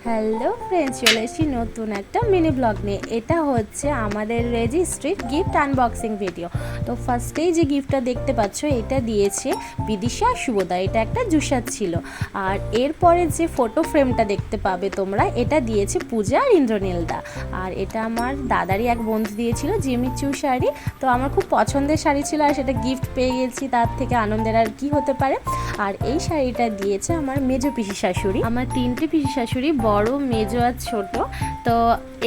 Hello friends, চলে এসেছি নতুন একটা মিনি ব্লগ নিয়ে। এটা হচ্ছে আমাদের রেজিস্ট্রির গিফট আনবক্সিং ভিডিও। তো ফার্স্টেই যে গিফটটা দেখতে পাচ্ছ, এটা দিয়েছে বিদিশা শুভদা। এটা একটা জুসার ছিল। আর এরপরে যে ফটো ফ্রেমটা দেখতে পাবে তোমরা, এটা দিয়েছে পূজা আর ইন্দ্রনীলদা। আর এটা আমার দাদারই এক বন্ধু দিয়েছিল, জিমিচু শাড়ি। তো আমার খুব পছন্দের শাড়ি ছিল, আর সেটা গিফট পেয়ে গেছি, তার থেকে আনন্দের আর কি হতে পারে। আর এই শাড়িটা দিয়েছে আমার মেজো পিসি শাশুড়ি। আমার 3টে পিসি শাশুড়ি, বড়, মেজো আর ছোট। তো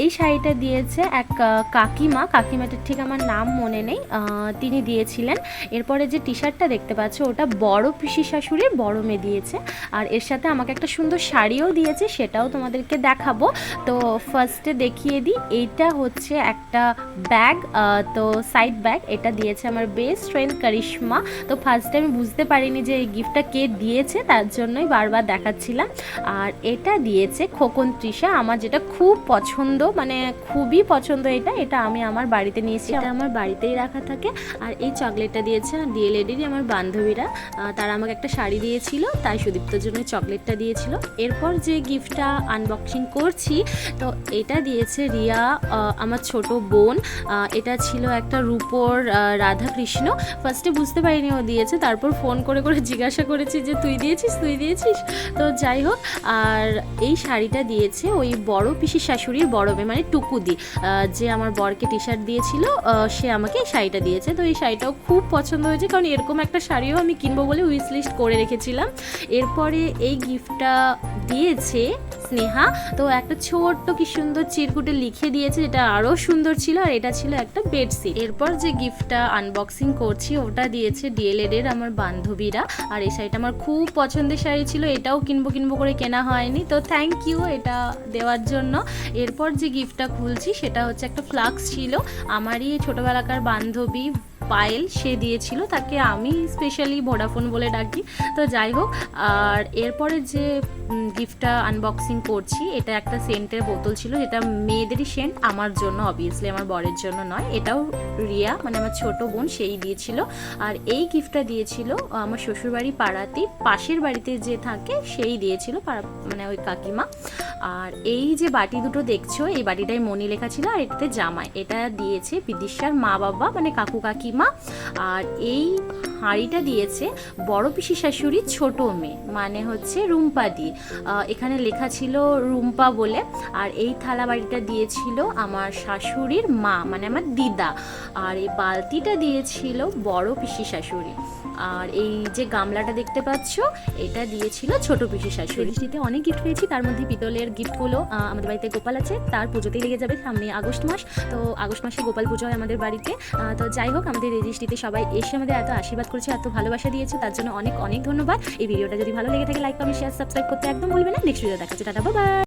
এই শাড়িটা দিয়েছে এক কাকিমাটার ঠিক আমার নাম মনে নেই, তিনি দিয়েছিলেন। এরপরে যে টি শার্টটা দেখতে পাচ্ছ, ওটা বড় পিসি শাশুড়ির বড় মেয়ে দিয়েছে। আর এর সাথে আমাকে একটা সুন্দর শাড়িও দিয়েছে, সেটাও তোমাদেরকে দেখাবো। তো ফার্স্টে দেখিয়ে দিই, এইটা হচ্ছে একটা ব্যাগ, তো সাইড ব্যাগ। এটা দিয়েছে আমার বেস্ট ফ্রেন্ড করিশ্মা। তো ফার্স্টে আমি বুঝতে পারিনি যে এই গিফটটা কে দিয়েছে, তার জন্যই বারবার দেখাচ্ছিলাম। আর এটা দিয়েছে খোকন তৃষা, আমার যেটা খুব পছন্দ, মানে খুবই পছন্দ। এটা আমি আমার বাড়িতে নিয়েছি, এটা আমার বাড়িতেই রাখা থাকে। আর এই চকলেটটা দিয়েছে ডিএলএডিরই আমার বান্ধবীরা। তারা আমাকে একটা শাড়ি দিয়েছিল, তাই সুদীপ্তর জন্য চকলেটটা দিয়েছিল। এরপর যে গিফটটা আনবক্সিং করছি, তো এটা দিয়েছে রিয়া, আমার ছোট বোন। এটা ছিল একটা রূপোর রাধাকৃষ্ণ। ফার্স্টে বুঝতে পারিনি ও দিয়েছে, তারপর ফোন করে করে জিজ্ঞাসা করেছি যে তুই দিয়েছিস। তো যাই হোক, আর এই শাড়িটা দিয়েছে ওই বড় পিসির শাশুড়ির বড় মেয়ে, মানে টুকুদি, যে আমার বরকে টি শার্ট দিয়েছিল, সে আমাকে এই শাড়িটা দিয়েছে। তো এই শাড়িটাও খুব পছন্দ হয়েছে, কারণ এরকম একটা শাড়িও আমি কিনবো বলে উইশ লিস্ট করে রেখেছিলাম। এরপরে এই গিফটটা দিয়েছে স্নেহা। তো একটা ছোট্ট কি সুন্দর চিরকুটে লিখে দিয়েছে, যেটা আরও সুন্দর ছিল। আর এটা ছিল একটা বেডশিট। এরপর যে গিফটটা আনবক্সিং করছি, ওটা দিয়েছে ডিএলএড এর আমার বান্ধবীরা। আর এই শাড়িটা আমার খুব পছন্দের শাড়ি ছিল, এটাও কিনবো করে কেনা হয়নি। তো থ্যাংক ইউ এটা দেওয়ার জন্য। এরপর যে গিফটটা খুলছি, সেটা হচ্ছে একটা ফ্লাক্স ছিল, আমারই ছোটোবেলাকার বান্ধবী পায়েল, সে দিয়েছিল। তাকে আমি স্পেশালি ভোডাফোন বলে ডাকি। তো যাই হোক, আর এরপরে যে গিফটটা আনবক্সিং করছি, এটা একটা সেন্টের বোতল ছিল, যেটা মেয়েদেরই সেন্ট, আমার জন্য অবভিয়াসলি, আমার বরের জন্য নয়। এটাও রিয়া, মানে আমার ছোট বোন, সেই দিয়েছিল। আর এই গিফটটা দিয়েছিল আমার শ্বশুরবাড়ি পাড়াতে, পাশের বাড়িতে যে থাকে সেই দিয়েছিল, মানে ওই কাকিমা। আর এই যে বাটি দুটো দেখছো, এই বাটিটাই মনি লেখা ছিল, আর এটাতে জামাই। এটা দিয়েছে বিদিশার মা বাবা, মানে কাকু কাকিমা। আর এই হাঁড়িটা দিয়েছে বড় পিসি শাশুড়ির ছোট মেয়ে, মানে হচ্ছে রুম্পা দি। এখানে লেখা ছিল রুম্পা বলে। আর এই থালা বাড়িটা দিয়েছিল আমার শাশুড়ির মা, মানে আমার দিদা। আর এই বালতিটা দিয়েছিল বড় পিসি শাশুড়ি। আর এই যে গামলাটা দেখতে পাচ্ছ, এটা দিয়েছিল ছোট পিসি শাশুড়ি। রেজিস্ট্রিতে অনেক গিফট পেয়েছি, তার মধ্যে পিতলের গিফটগুলো, আমাদের বাড়িতে গোপাল আছে, তার পুজোতেই লেগে যাবে, সামনে আগস্ট মাস। তো আগস্ট মাসে গোপাল পুজো হয় আমাদের বাড়িতে। তো যাই হোক, আমাদের রেজিস্ট্রিতে সবাই এসে আমাদের এত আশীর্বাদ করেছে, এত ভালোবাসা দিয়েছে, তার জন্য অনেক অনেক ধন্যবাদ। এই ভিডিওটা যদি ভালো লেগে থাকে, লাইক, কমেন্ট, শেয়ার, সাবস্ক্রাইব করতে একদম ভুলবে না। নেক্সট ভিডিও দেখাচ্ছে, টাটা, বাই বাই।